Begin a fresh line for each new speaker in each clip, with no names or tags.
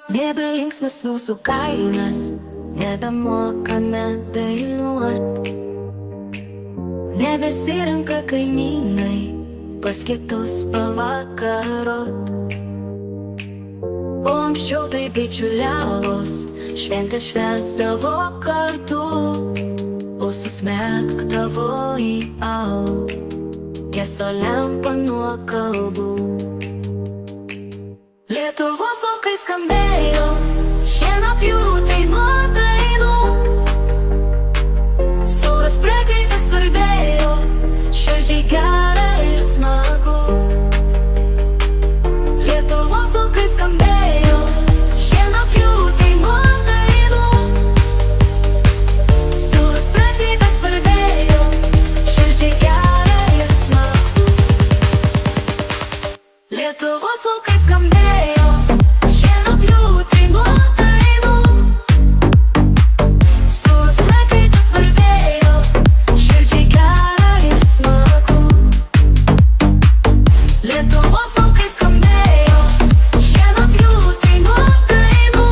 Nebelinksmas mūsų kainas, nebemokame dainuot. Nebesirenka kaimynai pas kitus pavakarot. O anksčiau tai bičiuliavos, šventės švęsdavo kartu. Ūsus merkdavo į alų, geso lempa nuo kalbų. Lietuvos laukai skambėjo šienapjūtai nuo dainų. Sūrus prakaitas varvėjo, širdžiai gera ir smagu. Lietuvos laukai skambėjo šienapjūtai nuo dainų. Sūrus prakaitas varvėjo, širdžiai gera ir smagu. Lietuvos laukai skambėjo šienapjūtai nuo dainų. Sūrus prakaitas varvėjo, širdžiai gera ir smagu. Lietuvos laukai skambėjo šienapjūtai nuo dainų.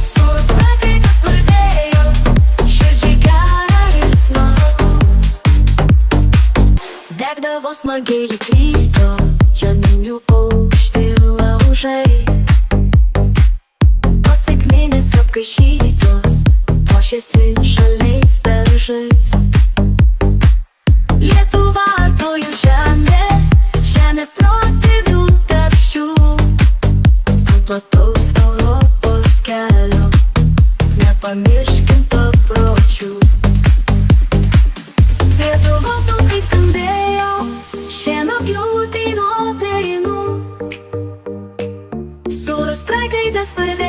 Sūrus prakaitas varvėjo, širdžiai gera ir smagu. Degdavo smagiai lyg ryto joninių aukšti laužai. Pasekminės apkaišytos puošėsi žaliais beržais. Lietuva artojų žemė, žemė protėvių darbščių. Ant plataus Europos kelio nepamirškim papročių. Lietuvos laukai skambėjo šienapjūtai nuo dainų. Sūrus prakaitas varvėjo,